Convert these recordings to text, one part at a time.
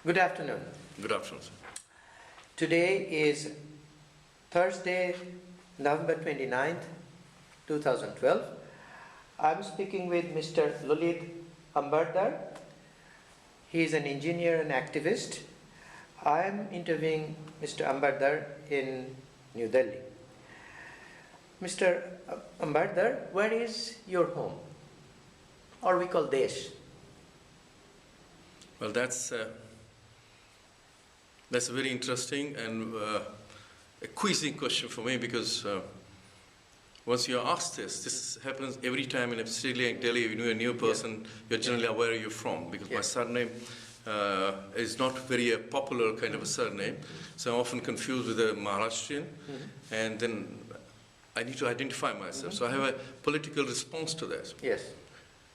Good afternoon. Good afternoon, sir. Today is Thursday, November 29th, 2012. I'm speaking with Mr. Lalit Ambardar. He is an engineer and activist. I'm interviewing Mr. Ambardar in New Delhi. Mr. Ambardar, where is your home? Or we call Desh? Well, that's a very interesting and a quizzing question for me, because once you're asked this happens every time in a city like Delhi. You know a new person, you're generally aware where you're from, because my surname is not very popular kind of a surname, so I'm often confused with a Maharashtrian, and then I need to identify myself. So I have a political response to that. Yes.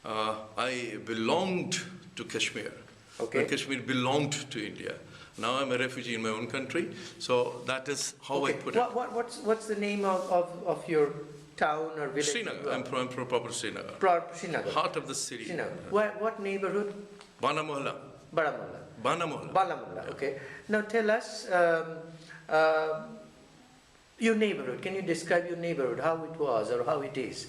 I belonged to Kashmir. Okay. When Kashmir belonged to India. Now I'm a refugee in my own country, so that is how I put it. What's the name of your town or village? Srinagar. I'm from proper Srinagar. Srinagar. Heart of the city. Srinagar. What neighborhood? Banamohla. Baramulla. Banamohla. Baramulla. Okay. Now tell us your neighborhood. Can you describe your neighborhood? How it was or how it is?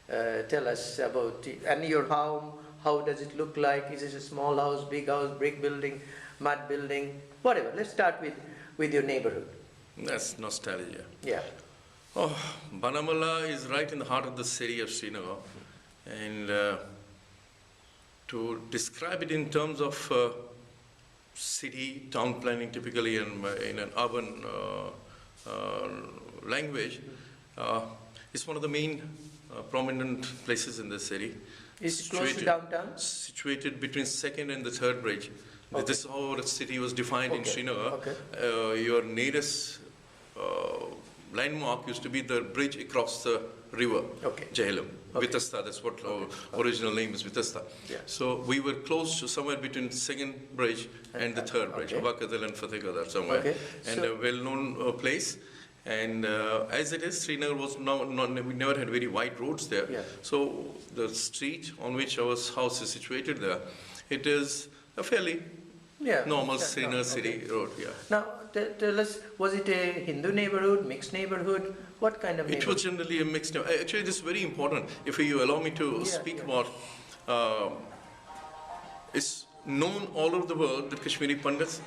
Tell us about it. And your home. How does it look like? Is it a small house, big house, brick building, mud building, whatever? Let's start with your neighborhood. That's nostalgia. Yeah. Oh, Banamohla is right in the heart of the city of Srinagar, and to describe it in terms of city town planning, typically in an urban language, it's one of the main prominent places in the city. Is it close to downtown? Situated between second and the third bridge. Okay. This is how the city was defined in Srinagar. Okay. Your nearest landmark used to be the bridge across the river, Jhelum. Vitasta, that's what our original name is, Vitasta. Yeah. So we were close to somewhere between second bridge and the third bridge, Abakadal and Fatehgadar somewhere, and a well-known place. And as it is, Srinagar was we never had very wide roads there. Yeah. So the street on which our house is situated there, it is a fairly normal Srinagar city road. Yeah. Now tell us, was it a Hindu neighborhood, mixed neighborhood? What kind of neighborhood? It was generally a mixed neighborhood. Actually, this is very important. If you allow me to speak about, it's known all over the world that Kashmiri Pandits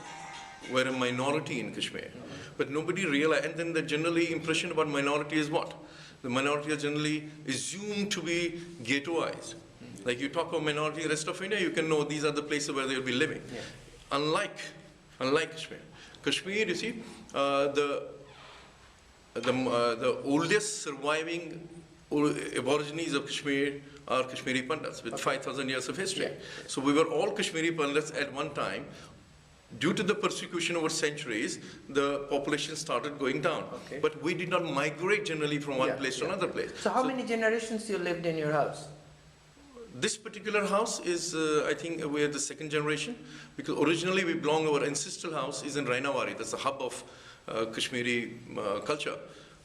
were a minority in Kashmir. But nobody realized, and then the generally impression about minority is what? The minority are generally assumed to be ghettoized. Like you talk about minority, rest of India, you can know these are the places where they'll be living. Yeah. Unlike Kashmir. Kashmir, you see, the oldest surviving aborigines of Kashmir are Kashmiri Pandits with 5,000 years of history. Yeah. So we were all Kashmiri Pandits at one time. Due to the persecution over centuries, the population started going down. Okay. But we did not migrate generally from one place to another place. So how many generations you lived in your house? This particular house is, I think we are the second generation, because originally our ancestral house is in Rainawari. That's the hub of Kashmiri culture.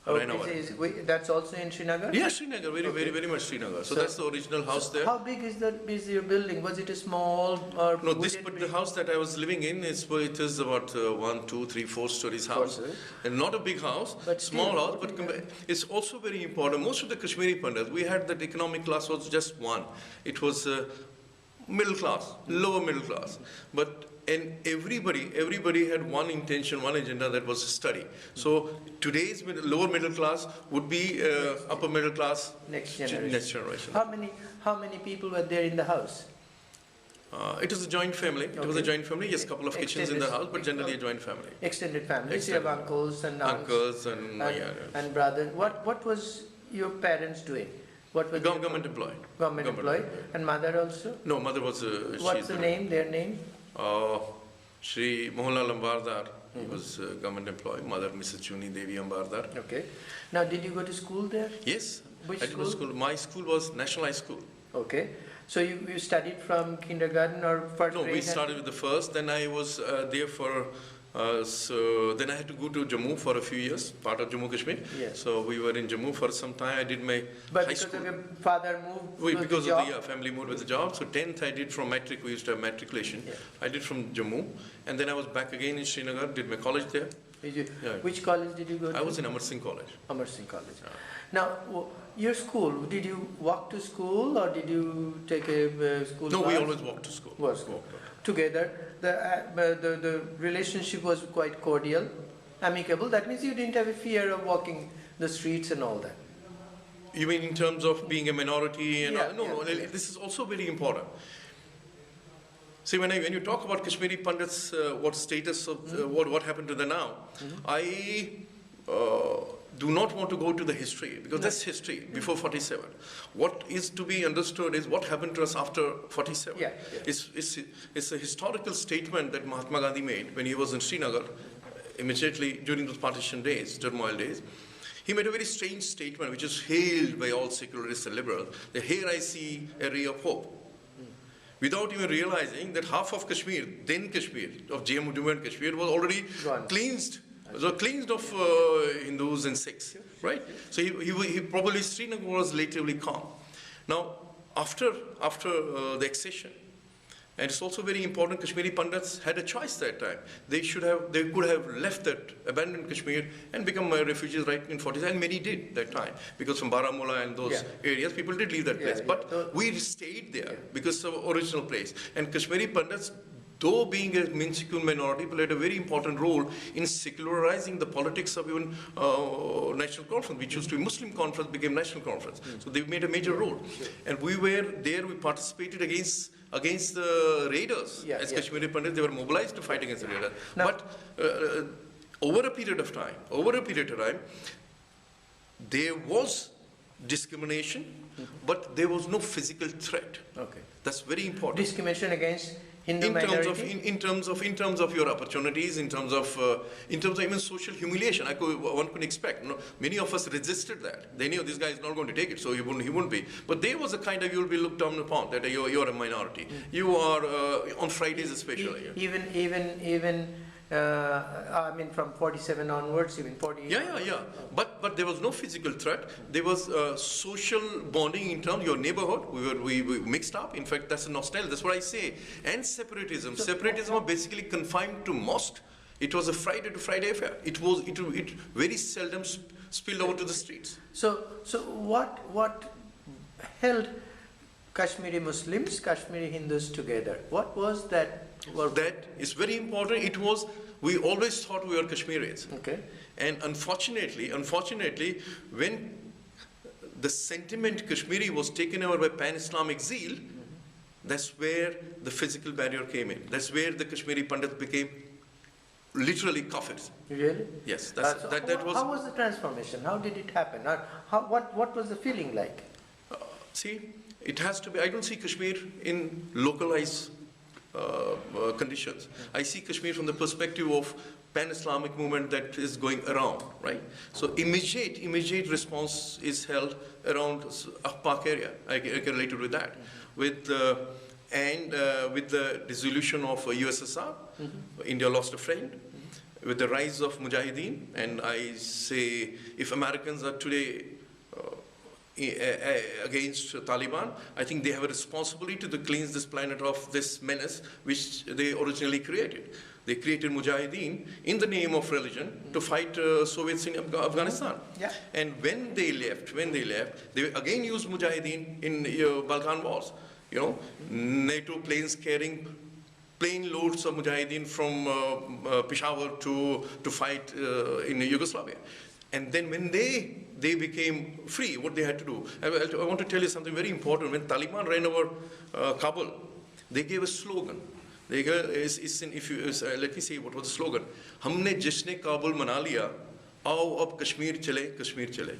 That's also in Srinagar? Yeah, Srinagar, very much Srinagar. So that's the original house there. How big is your building? Was it a small or? No, the house that I was living in it is about 1, 2, 3, 4 stories house, and not a big house, but small house. But it's also very important. Most of the Kashmiri Pandits, we had that economic class was just one. It was middle class, lower middle class, and everybody had one intention, one agenda, that was to study. So today's lower middle class would be upper middle class next generation. How many people were there in the house? It was a joint family. It was a joint family. Yes, a couple of kitchens in the house, but generally a joint family. Extended family. So you have uncles and aunts. Uncles and brothers. What was your parents doing? What was government employed. Government employed. And mother also? No, mother was. What's the name? Their name? Shri Lalit Ambardar. He was government employed. Mother, Mrs. Chuni Devi Ambardar. Okay. Now, did you go to school there? Yes. Which school? My school was National High School. Okay. So you studied from kindergarten or first grade? No, we started with the first. Then I was there for So then I had to go to Jammu for a few years, part of Jammu Kashmir. Yes. So we were in Jammu for some time. I did my high school. But because of your father moved Because of the family moved with the job. So 10th I did from matric. We used to have matriculation. Yeah. I did from Jammu. And then I was back again in Srinagar, did my college there. Which college did you go to? I was in Amar Singh College. Amar Singh College. Now, your school, did you walk to school or did you take a school No, bus? we always walked to school. Together. The relationship was quite cordial, amicable. That means you didn't have a fear of walking the streets and all that. You mean in terms of being a minority? And Yeah, no, this is also very important. See, when you talk about Kashmiri Pandits, what status of what happened to them now, I do not want to go to the history because that's history before 47. What is to be understood is what happened to us after 47. Yeah. It's a historical statement that Mahatma Gandhi made when he was in Srinagar, immediately during those partition days, turmoil days. He made a very strange statement which is hailed by all secularists and liberals, that here I see a ray of hope. Without even realizing that half of Kashmir, then Kashmir, of Jammu and Kashmir was already cleansed. So cleansed of Hindus and Sikhs, right? So he probably Srinagar was relatively calm. Now, after the accession, and it's also very important, Kashmiri Pandits had a choice that time. They could have left that, abandoned Kashmir and become refugees right in 47, and many did that time. Because from Baramulla and those areas, people did leave that place. But we stayed there because of original place. And Kashmiri Pandits, though being a minuscule minority, played a very important role in secularizing the politics of even national conference, which used to be Muslim conference, became national conference. So they made a major role. And we were there, we participated against the raiders. As Kashmiri Pandits, they were mobilized to fight against the raiders. But over a period of time, there was discrimination, but there was no physical threat. Okay. That's very important. Discrimination against Hindu minority? In terms of your opportunities, in terms of even social humiliation, one could expect. Many of us resisted that. They knew this guy is not going to take it, so he wouldn't be. But there was a kind of, you'll be looked down upon, that you're a minority. You are, on Fridays especially. Even I mean from 47 onwards, even 48. Yeah. But there was no physical threat. There was social bonding in terms of your neighborhood. We mixed up. In fact, that's a nostalgia. That's what I say. And separatism. Separatism was basically confined to mosque. It was a Friday to Friday affair. It very seldom spilled over to the streets. So what held Kashmiri Muslims, Kashmiri Hindus together? What was that? That is very important. We always thought we were Kashmiris. Okay. And unfortunately, when the sentiment Kashmiri was taken over by pan-Islamic zeal, that's where the physical barrier came in. That's where the Kashmiri Pandits became literally kafirs. Really? Yes. How was the transformation? How did it happen? What was the feeling like? See, it has to be, I don't see Kashmir in localized conditions. I see Kashmir from the perspective of pan-Islamic movement that is going around, right? So immediate response is held around Pak area. I can relate it with that. With the dissolution of USSR, India lost a friend. With the rise of Mujahideen, and I say, if Americans are today against Taliban, I think they have a responsibility to cleanse this planet of this menace which they originally created. They created Mujahideen in the name of religion to fight Soviets in Afghanistan. Yeah. And when they left, they again used Mujahideen in Balkan wars. NATO planes carrying plane loads of Mujahideen from Peshawar to fight in Yugoslavia. And then when they became free, what they had to do. I want to tell you something very important. When Taliban ran over Kabul, they gave a slogan. They gave, let me see what was the slogan. Humne jishne Kabul mana liya, aao ab Kashmir chale.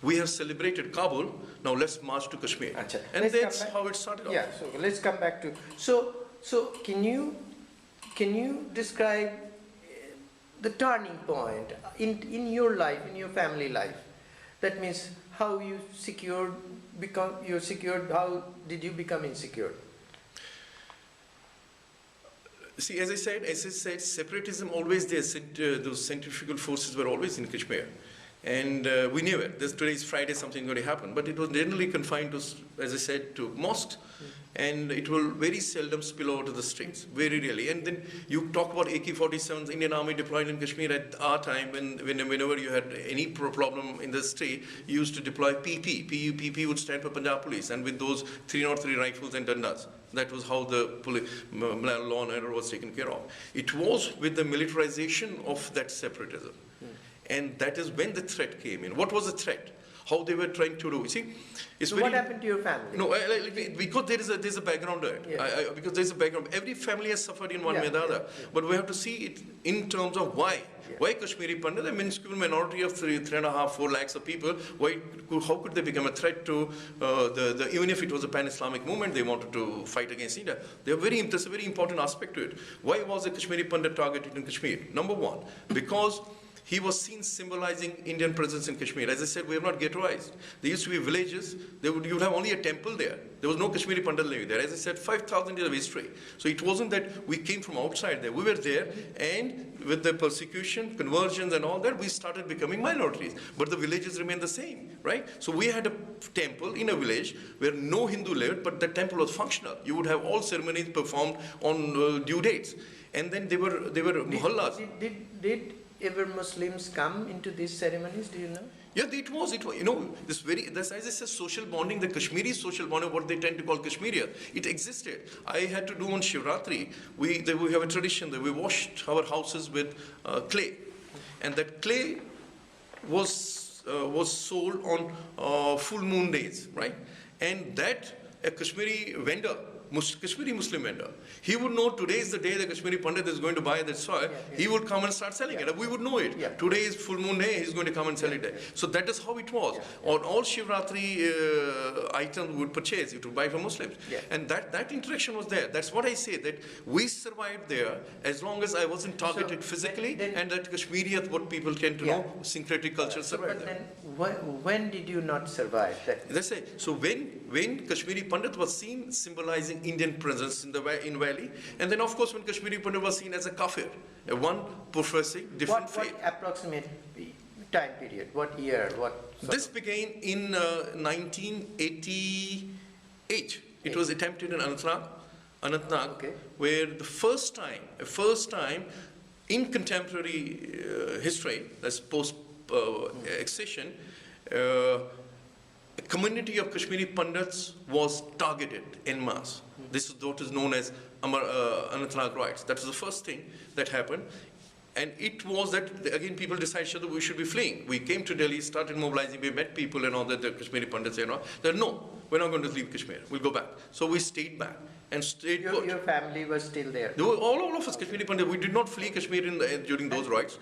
We have celebrated Kabul, now let's march to Kashmir. Achha. And that's how it started off. Yeah, so let's come back to, so can you describe the turning point in your life, in your family life? That means how you how did you become insecure? See, as I said, separatism always there. Those centrifugal forces were always in Kashmir. And we knew it. Today is Friday, something going to happen. But it was generally confined to, as I said, to mosques. And it will very seldom spill over to the streets, very rarely. And then you talk about AK-47s, Indian Army deployed in Kashmir at our time, whenever you had any problem in the street, you used to deploy PP. PP would stand for Punjab Police, and with those 303 rifles and dandas. That was how the law and order was taken care of. It was with the militarization of that separatism. And that is when the threat came in. What was the threat? How they were trying to do. You see, so what happened to your family? No, because there's a background there. Yeah. Because there's a background. Every family has suffered in one way or the other. But we have to see it in terms of why. Yeah. Why Kashmiri Pandit, a minuscule minority of 3.5, 4 lakhs of people, how could they become a threat to, even if it was a pan-Islamic movement, they wanted to fight against India. That's a very important aspect to it. Why was the Kashmiri Pandit targeted in Kashmir? Number one, because he was seen symbolizing Indian presence in Kashmir. As I said, we have not ghettoized. There used to be villages. You would have only a temple there. There was no Kashmiri Pandit living there. As I said, 5,000 years of history. So it wasn't that we came from outside there. We were there, and with the persecution, conversions and all that, we started becoming minorities. But the villages remained the same, right? So we had a temple in a village where no Hindu lived, but the temple was functional. You would have all ceremonies performed on due dates. And then they were muhallas. Did ever Muslims come into these ceremonies, do you know? Yeah, it was, as I said, social bonding, the Kashmiri social bonding, what they tend to call Kashmiriya, it existed. I had to do on Shivratri, we have a tradition that we washed our houses with clay. And that clay was sold on full moon days, right? And that, a Kashmiri vendor, Kashmiri Muslim vendor, he would know today is the day the Kashmiri Pandit is going to buy that soil. He would come and start selling it. We would know it. Today is full moon day, he's going to come and sell it there. So that is how it was. On all Shivratri items we would purchase, it would buy from Muslims. And that interaction was there. That's what I say, that we survived there as long as I wasn't targeted physically, and that Kashmiriyat, what people tend to know, syncretic culture survived there. But then, when did you not survive? Let's say, so when Kashmiri Pandit was seen symbolizing Indian presence in Valley, and then of course when Kashmiri Pandit was seen as a kafir, one professing different faith. What approximate time period? What year? This began in 1988. It was attempted in Anantnag, where the first time in contemporary history, that's post accession, a community of Kashmiri Pandits was targeted en masse. This is what is known as Anantnag riots. That was the first thing that happened. And it was that, again, people decided we should be fleeing. We came to Delhi, started mobilizing, we met people and all that, the Kashmiri Pandits and all. They said, no, we're not going to leave Kashmir, we'll go back. So we stayed back and stayed put. Your family was still there? All of us, Kashmiri Pandits, we did not flee Kashmir during those riots.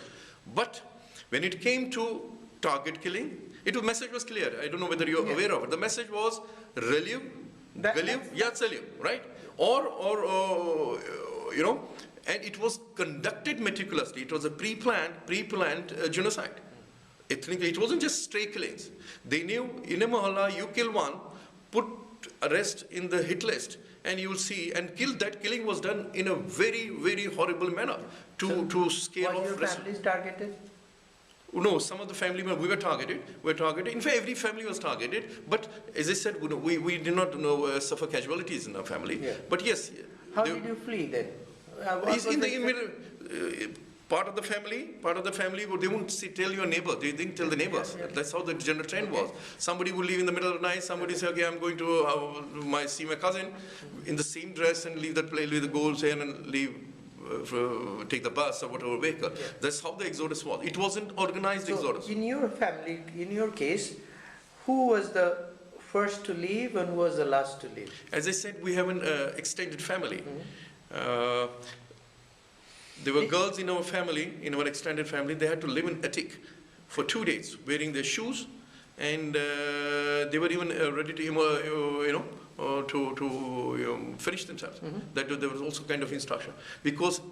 But when it came to target killing, the message was clear. I don't know whether you're aware of it. The message was relive, ya salive, right? Or and it was conducted meticulously. It was a pre-planned genocide. It wasn't just stray killings. They knew in a mohalla, you kill one, put arrest in the hit list, and you will see, and killing was done in a very, very horrible manner to scare off. Were your families targeted? No, some of the family members, we were targeted. In fact, every family was targeted. But as I said, we did not suffer casualties in our family. But yes. How did you flee then? In the middle, part of the family, they won't tell your neighbor. They didn't tell the neighbors. That's how the general trend was. Somebody would leave in the middle of the night. Somebody say, okay, I'm going to see my cousin in the same dress and leave that place, leave the goals here and leave. Take the bus or whatever vehicle. That's how the exodus was. It wasn't organized exodus. In your family, in your case, who was the first to leave and who was the last to leave? As I said, we have an extended family. There were girls in our family, in our extended family. They had to live in attic for 2 days, wearing their shoes, and they were even ready to, to finish themselves. That there was also kind of instruction, because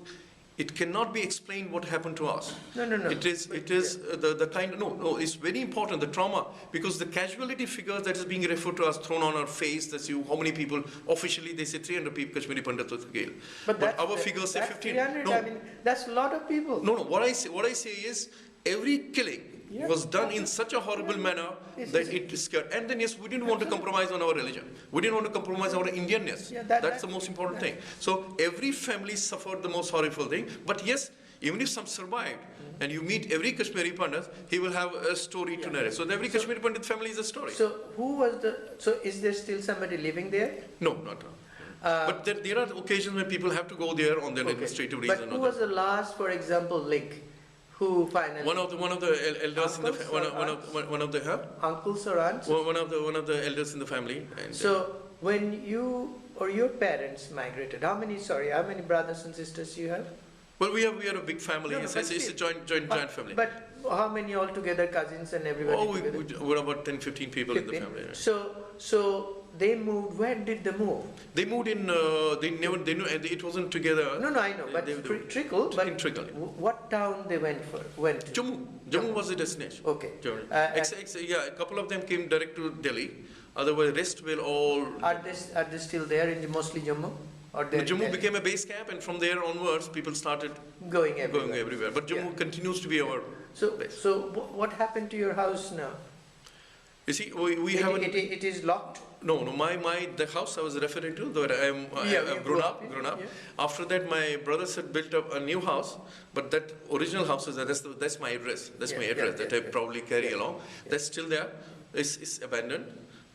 it cannot be explained what happened to us. No. It is the kind of, no, it's very important, the trauma, because the casualty figures that is being referred to us thrown on our face, that's how many people, officially they say 300 people, Kashmiri Pandits were killed. But our figures say 15. 300, no. I mean, that's a lot of people. No, what I say is, every killing was done in such a horrible manner that it scared. And then yes, we didn't want to compromise on our religion. We didn't want to compromise our Indianness. That's the most important thing. So every family suffered the most horrible thing. But yes, even if some survived, and you meet every Kashmiri Pandit, he will have a story to narrate. So every Kashmiri Pandit family is a story. So is there still somebody living there? No, not. But there are occasions when people have to go there on their administrative reason. But who was the last, for example, link? Who finally? One of the elders in the one of the uncles or aunts. One of the elders in the family. And so when you or your parents migrated, how many brothers and sisters you have? Well, we are a big family. It's a joint family. But how many altogether, cousins and everybody? We're about 10-15 people 15. In the family. Right? So they moved. Where did they move? They moved in. They knew it wasn't together. No, I know. But Trickle. But in Trickle. What town they went to? Jammu was the destination. Okay. A couple of them came direct to Delhi. Otherwise, rest will all. Are they still there in mostly Jammu? Or Jammu became a base camp, and from there onwards, people started going everywhere. But Jammu continues to be our base. So what happened to your house now? You see, we have it is locked. No. The house I was referring to, that I've grown up. Yeah. After that, my brothers had built up a new house, but that original house that's my address. That's my address that I probably carry along. Yeah. That's still there. It's abandoned.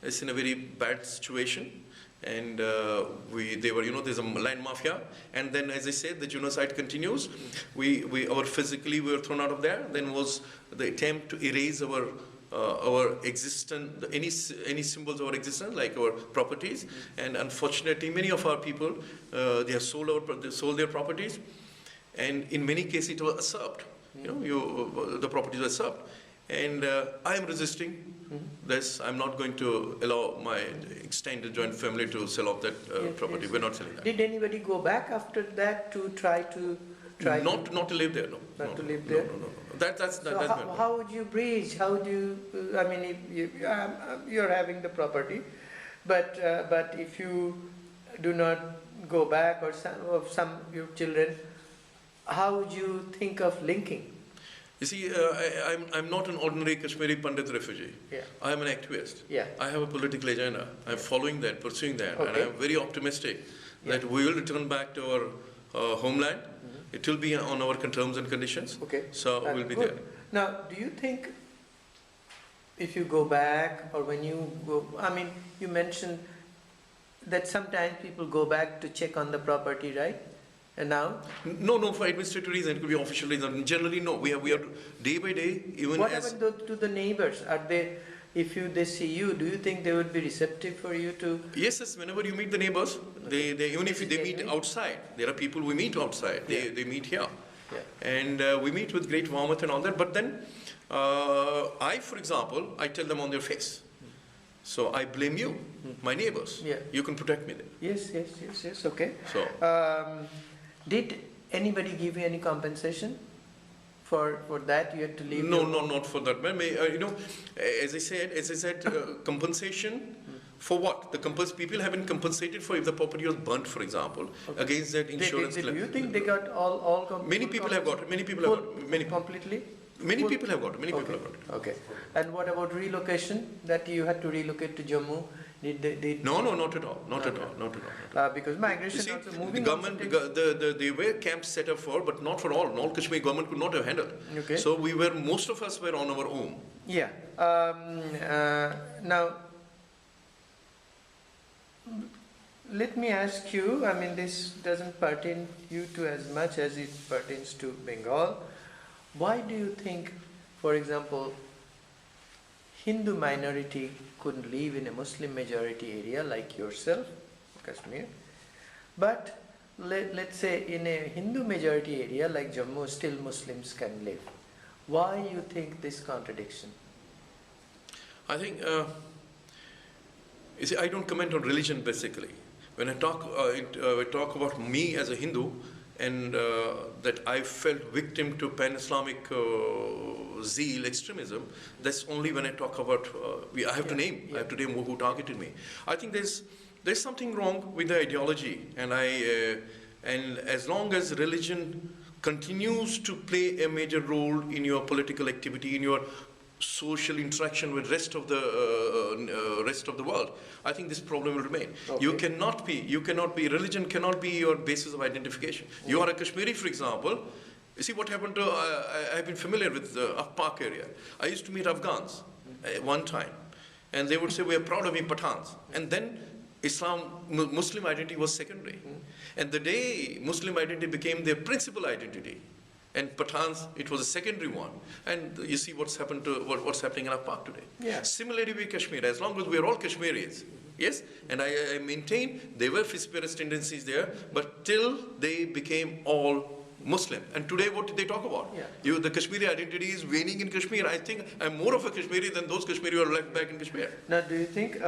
It's in a very bad situation. And there's a land mafia, and then, as I said, the genocide continues. We were thrown out of there. Then was the attempt to erase our existence, any symbols of our existence, like our properties. And unfortunately, many of our people they have sold their properties, and in many cases it was usurped. The properties were usurped, and I am resisting. This, I'm not going to allow my extended joint family to sell off that property. We're not selling that. Did anybody go back after that to try not to live there? No. Not to live there. No. That's how would you bridge? How do you? I mean, you're having the property, but if you do not go back, or some your children, how would you think of linking? You see, I'm not an ordinary Kashmiri Pandit refugee. Yeah. I am an activist. Yeah. I have a political agenda. I'm following that, pursuing that, and I'm very optimistic that we will return back to our homeland. It will be on our terms and conditions. Okay. So we'll be there. Now, do you think if you go back, or when you go, I mean, you mentioned that sometimes people go back to check on the property, right? And now? No, for administrative reasons, it could be official reasons. Generally, no. We are day by day, even what happened to the neighbors? Are they, if they see you, do you think they would be receptive for you to? Yes. Whenever you meet the neighbors, they even if they meet outside, there are people we meet outside. They meet here, and we meet with great warmth and all that. But then, for example, I tell them on their face. So I blame you, my neighbors. Yeah. You can protect me then. Yes. Okay. So. Did anybody give you any compensation for that? You had to leave? No, not for that. As I said, compensation for what? People have been compensated for if the property was burnt, for example, against that insurance. Do you think they got all many people have got it. Many people have got it. Completely? Many people have got it. Many people have got it. Okay. And what about relocation? That you had to relocate to Jammu? No, not at all. Not at all. Because migration also moving. The government, there were camps set up for, but not for all. All Kashmir government could not have handled. Okay. So most of us were on our own. Yeah. Now, let me ask you. I mean, this doesn't pertain you to as much as it pertains to Bengal. Why do you think, for example, Hindu minority couldn't live in a Muslim majority area like yourself, Kashmir, but let's say in a Hindu majority area like Jammu, still Muslims can live? Why you think this contradiction? I think, I don't comment on religion basically. When I talk about me as a Hindu, and that I felt victim to pan-Islamic zeal, extremism, that's only when I talk about, I have to name who targeted me. I think there's something wrong with the ideology, and and as long as religion continues to play a major role in your political activity, in your social interaction with rest of the world, I think this problem will remain. Okay. You cannot be, religion cannot be your basis of identification. You are a Kashmiri, for example. You see what happened to, I've been familiar with the Park area. I used to meet Afghans one time, and they would say, we are proud of being Pathans. And then Muslim identity was secondary. And the day Muslim identity became their principal identity, and Pathans, it was a secondary one. And you see what's happening in our park today. Yeah. Similarly with Kashmir, as long as we are all Kashmiris, yes, and I maintain there were separatist tendencies there, but till they became all Muslim. And today what did they talk about? Yeah. The Kashmiri identity is waning in Kashmir. I think I'm more of a Kashmiri than those Kashmiri who are left back in Kashmir. Now, do you think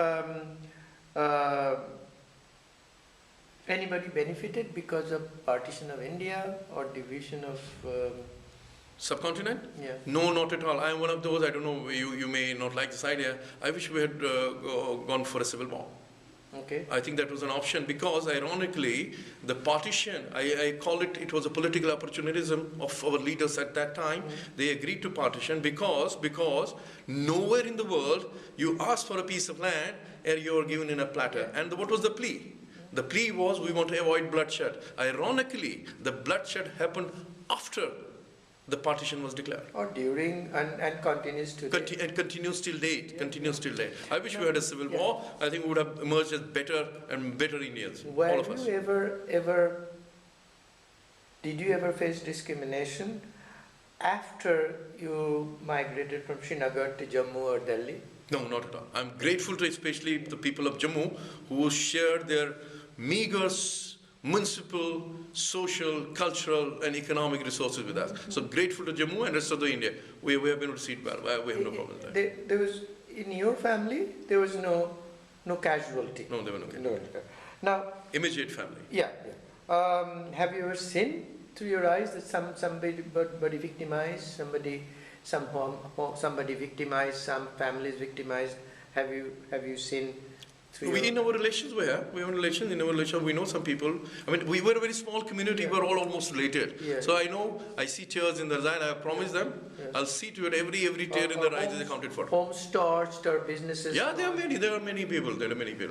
anybody benefited because of partition of India or division of subcontinent? Yeah. No, not at all. I'm one of those. I don't know. You may not like this idea. I wish we had gone for a civil war. Okay. I think that was an option because, ironically, the partition, I call it, it was a political opportunism of our leaders at that time. They agreed to partition because nowhere in the world you ask for a piece of land and you are given in a platter. And what was the plea? The plea was, we want to avoid bloodshed. Ironically, the bloodshed happened after the partition was declared. Or during and continues today. And continues till date. Yeah. Continues till date. I wish we had a civil war. I think we would have emerged as better and better Indians. All of us. Did you ever face discrimination after you migrated from Srinagar to Jammu or Delhi? No, not at all. I'm grateful to especially the people of Jammu who shared their meager municipal, social, cultural, and economic resources with us. So grateful to Jammu and rest of the India. We have been received well. We have no problem with that. There was, in your family, there was no casualty. No, there were no casualty. No. Now, immediate family. Yeah. Have you ever seen through your eyes that somebody victimized, somebody victimized, some families victimized? Have you seen? In our relations, we have relations. In our relations, we know some people. I mean, we were a very small community. Yeah. We were all almost related. Yeah. So I see tears in their eyes. I have promised them. Yeah. I'll see to it every tear in their eyes is accounted for. Homes torched or businesses. Yeah, there are many people.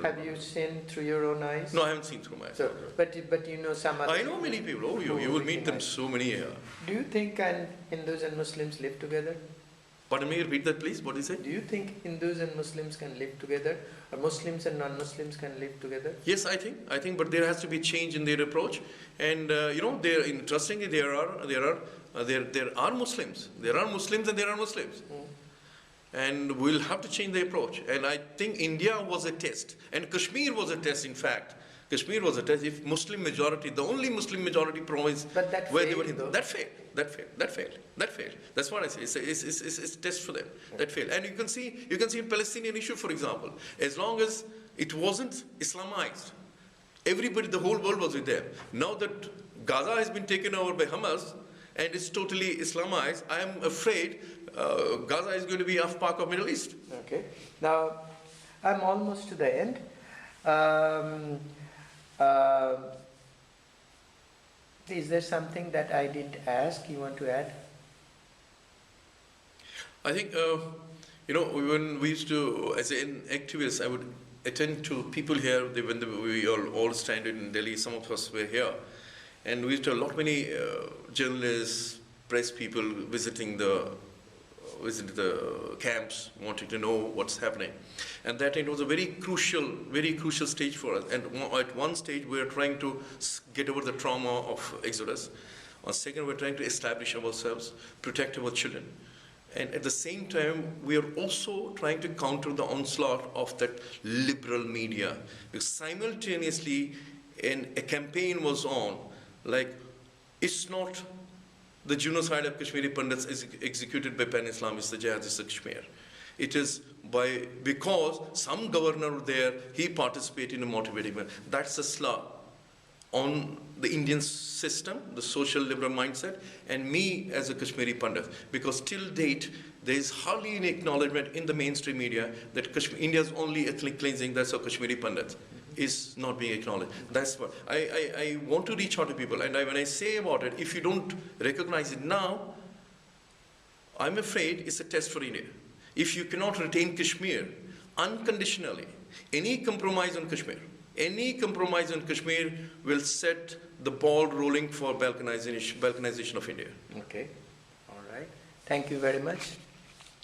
Have you seen through your own eyes? No, I haven't seen through my eyes. So, but you know some other. I know many people. Oh, you will meet them so many here. Do you think Hindus and Muslims live together? Pardon me, repeat that please. What is it? Do you think Hindus and Muslims can live together, or Muslims and non-Muslims can live together? Yes, I think, but there has to be change in their approach. And interestingly, there are Muslims. There are Muslims and there are Muslims. And we'll have to change the approach. And I think India was a test, and Kashmir was a test. In fact, Kashmir was a test. If Muslim majority, the only Muslim majority province where they were Hindu, that failed. That's what I say. It's a test for them. That failed. And you can see in Palestinian issue, for example, as long as it wasn't Islamized, everybody, the whole world was with them. Now that Gaza has been taken over by Hamas and it's totally Islamized, I am afraid Gaza is going to be off part of Middle East. Okay. Now, I'm almost to the end. Is there something that I didn't ask you want to add? I think, when we used to, as an activist, I would attend to people here, when we all stranded in Delhi, some of us were here. And we used to have many journalists, press people visiting the camps, wanting to know what's happening. And that it was a very crucial stage for us. And at one stage, we were trying to get over the trauma of Exodus. On second, we're trying to establish ourselves, protect our children. And at the same time, we are also trying to counter the onslaught of that liberal media. Because simultaneously, a campaign was on, like, it's not the genocide of Kashmiri Pandits is executed by pan-Islamists, the jihadists of Kashmir. It is because some governor there, he participated in motivating them. That's a slur. on the Indian system, the social liberal mindset, and me as a Kashmiri Pandit. Because till date, there is hardly any acknowledgement in the mainstream media that India's only ethnic cleansing, that's a Kashmiri Pandit, is not being acknowledged. That's what I want to reach out to people. And when I say about it, if you don't recognize it now, I'm afraid it's a test for India. If you cannot retain Kashmir unconditionally, any compromise on Kashmir will set the ball rolling for balkanization of India. Okay, all right. Thank you very much.